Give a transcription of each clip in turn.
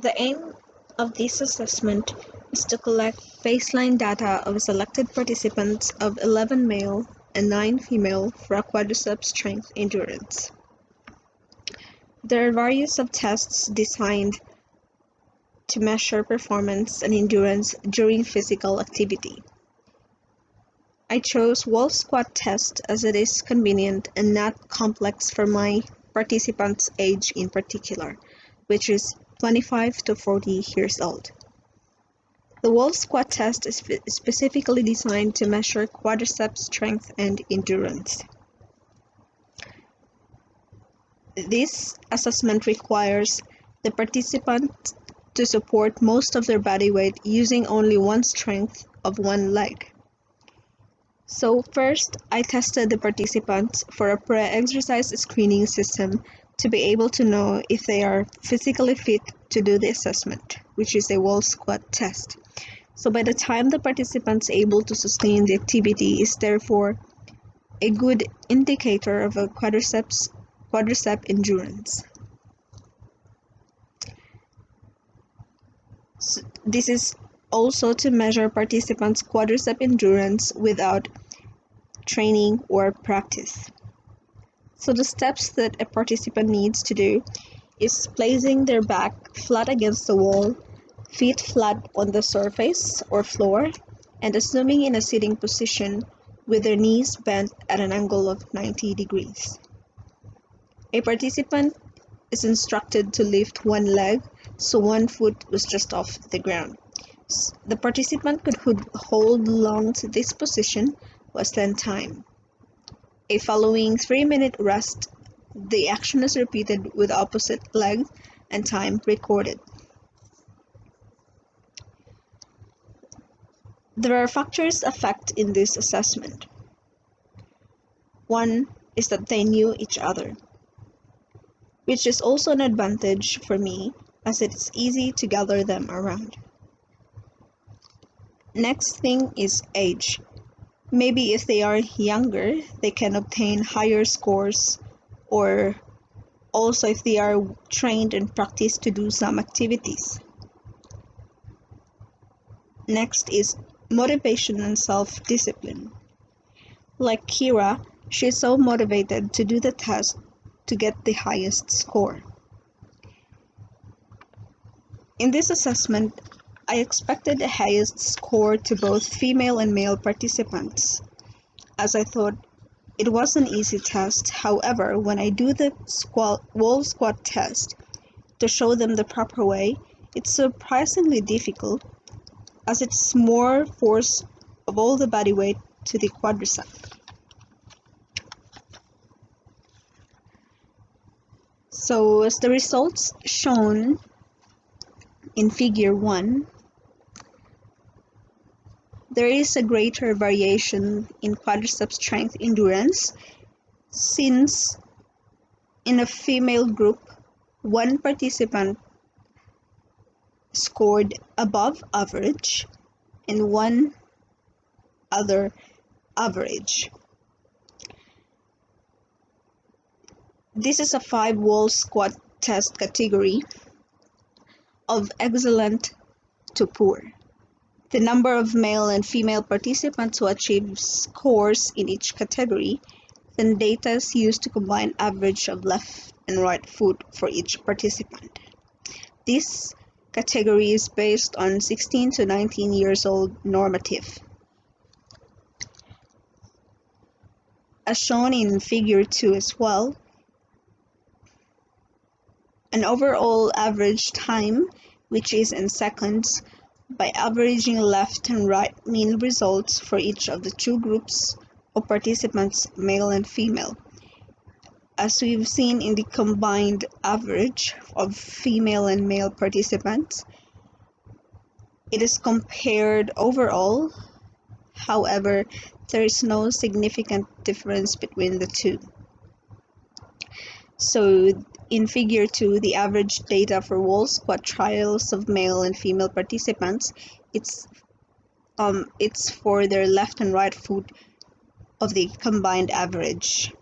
The aim of this assessment is to collect baseline data of selected participants of 11 male and 9 female for a quadriceps strength endurance. There are various of tests designed to measure performance and endurance during physical activity. I chose wall squat test as it is convenient and not complex for my participants' age in particular, which is 25 to 40 years old. The wall squat test is specifically designed to measure quadriceps strength and endurance. This assessment requires the participant to support most of their body weight using only one strength of one leg. So first, I tested the participants for a pre-exercise screening system to be able to know if they are physically fit to do the assessment, which is a wall squat test. So by the time the participants able to sustain the activity is therefore a good indicator of a quadricep endurance. So this is also to measure participants' quadricep endurance without training or practice. So the steps that a participant needs to do is placing their back flat against the wall, feet flat on the surface or floor, and assuming in a sitting position with their knees bent at an angle of 90 degrees. A participant is instructed to lift one leg, so one foot was just off the ground. The participant could hold long to this position was then timed. A following 3-minute rest, the action is repeated with opposite leg and time recorded. There are factors affect in this assessment. One is that they knew each other, which is also an advantage for me as it is easy to gather them around. Next thing is age. Maybe if they are younger, they can obtain higher scores, or also if they are trained and practiced to do some activities. Next is motivation and self-discipline. Like Kira, she is so motivated to do the test to get the highest score. In this assessment, I expected the highest score to both female and male participants, as I thought it was an easy test. However, when I do the wall squat test to show them the proper way, it's surprisingly difficult as it's more force of all the body weight to the quadricep. So as the results shown in figure 1, there is a greater variation in quadricep strength endurance since in a female group, one participant scored above average and one other average. This is a 5 wall squat test category of excellent to poor. The number of male and female participants who achieve scores in each category, then data is used to combine average of left and right foot for each participant. This category is based on 16 to 19 years old normative. As shown in figure 2 as well, an overall average time, which is in seconds, by averaging left and right mean results for each of the two groups of participants, male and female. As we've seen in the combined average of female and male participants, it is compared overall. However, there is no significant difference between the two. So in figure 2, the average data for wall squat trials of male and female participants, it's for their left and right foot of the combined average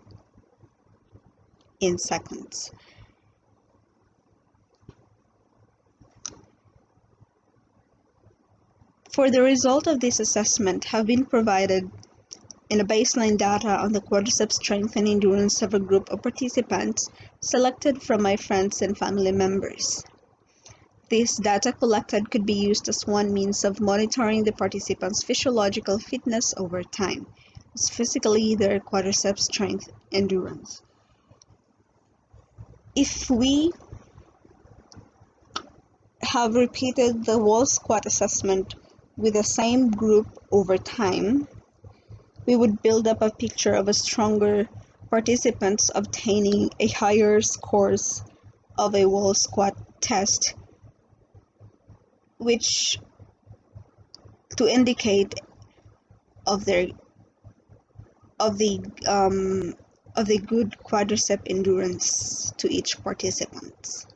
in seconds. For the result of this assessment have been provided in a baseline data on the quadriceps strength and endurance of a group of participants selected from my friends and family members. This data collected could be used as one means of monitoring the participants' physiological fitness over time, specifically their quadriceps strength endurance. If we have repeated the wall squat assessment with the same group over time, we would build up a picture of a stronger participants obtaining a higher scores of a wall squat test, which to indicate of their of the good quadricep endurance to each participant.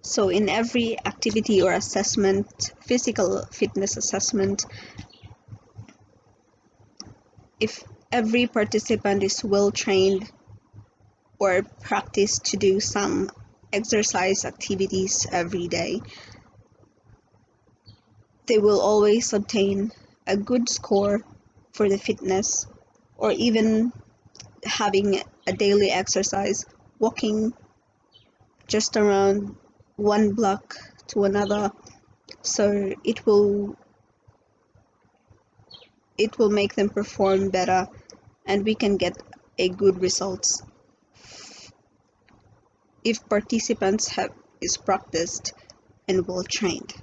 So in every activity or assessment, physical fitness assessment, if every participant is well trained or practiced to do some exercise activities every day, they will always obtain a good score for the fitness, or even having a daily exercise, walking just around one block to another, so it will make them perform better, and we can get a good results if participants is practiced and well trained.